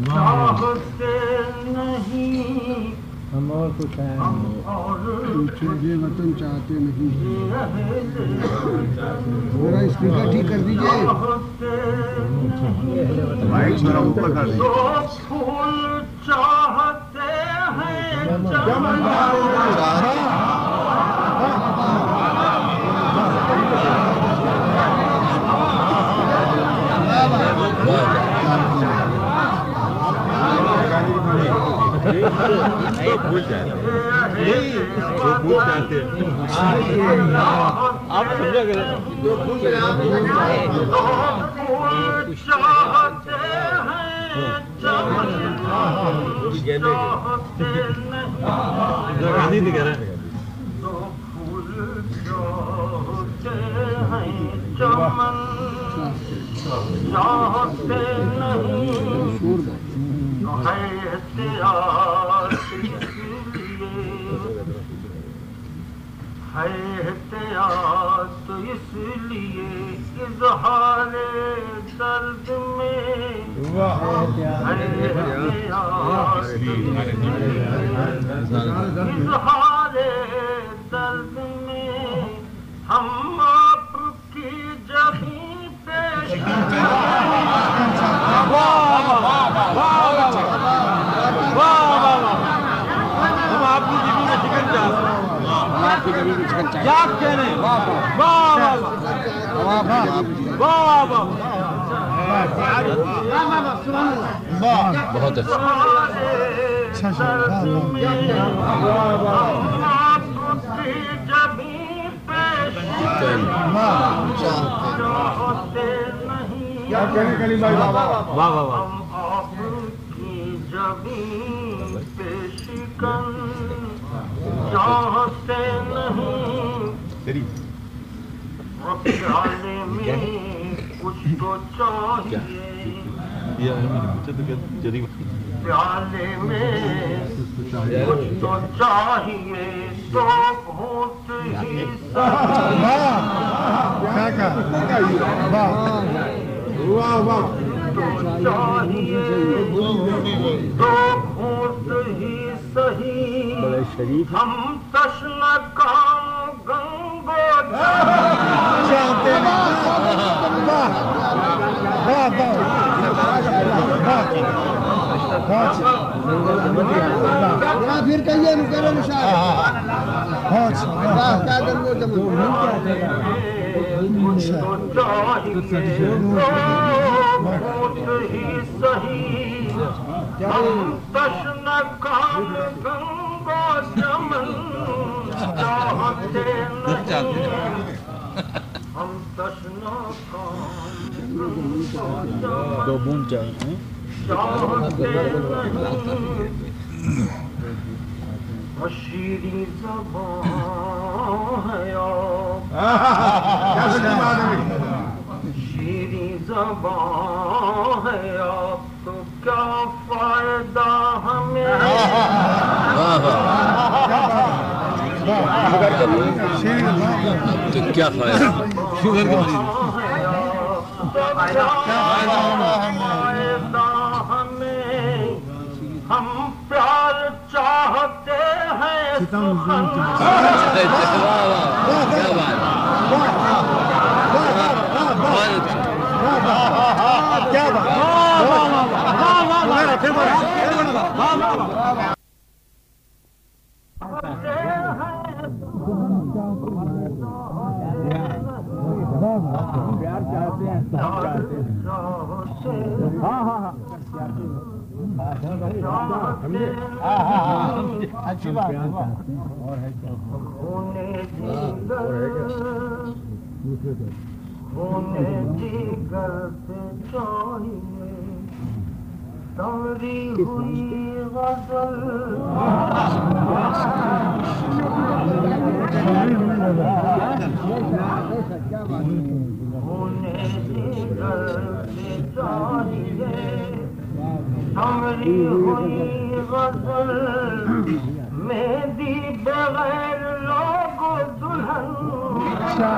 چاہتے نہیں ہم اور کچھ ہیں یہ وطن چاہتے نہیں. میرا اسپیکر ٹھیک کر دیجیے. دو پھول چاہتے ہیں آپ سمجھا کریں احتیاط اس لیے اظہار درد میں اظہار درد میں ہم آپ کی جبیں پیش ہم آپ کی زمین میں چکن چاہتے ہیں. بہت اچھا. چاہتے نہیں پیالے میں کچھ تو چاہیے پیالے میں کچھ تو چاہیے تو گھونٹ ہی چاہیے تو گھونٹ ہی صحیح ہم تشنہ کام گنگو چاہتے پھر کہیے مکرم شاہ ہی صحیح ہم تشنہ کام گنگو چمن چاہتے نہیں ہم تشنہ کام دو بوند چاہیے. چاہتے نہیں شیریں زبان ہے شیریں زبان ہے آپ تو کیا فائدہ ہمیں تو کیا فائدہ ہم پیار چاہتے ہیں سخن پیار چاہتے ہیں اچھی بات ہونے جگر سے چاہیے تمری ہوئی غزل ہونے جگر سے چاہیے تمری ہوئی غزل مہندی بغیر لوگ دلہن کیا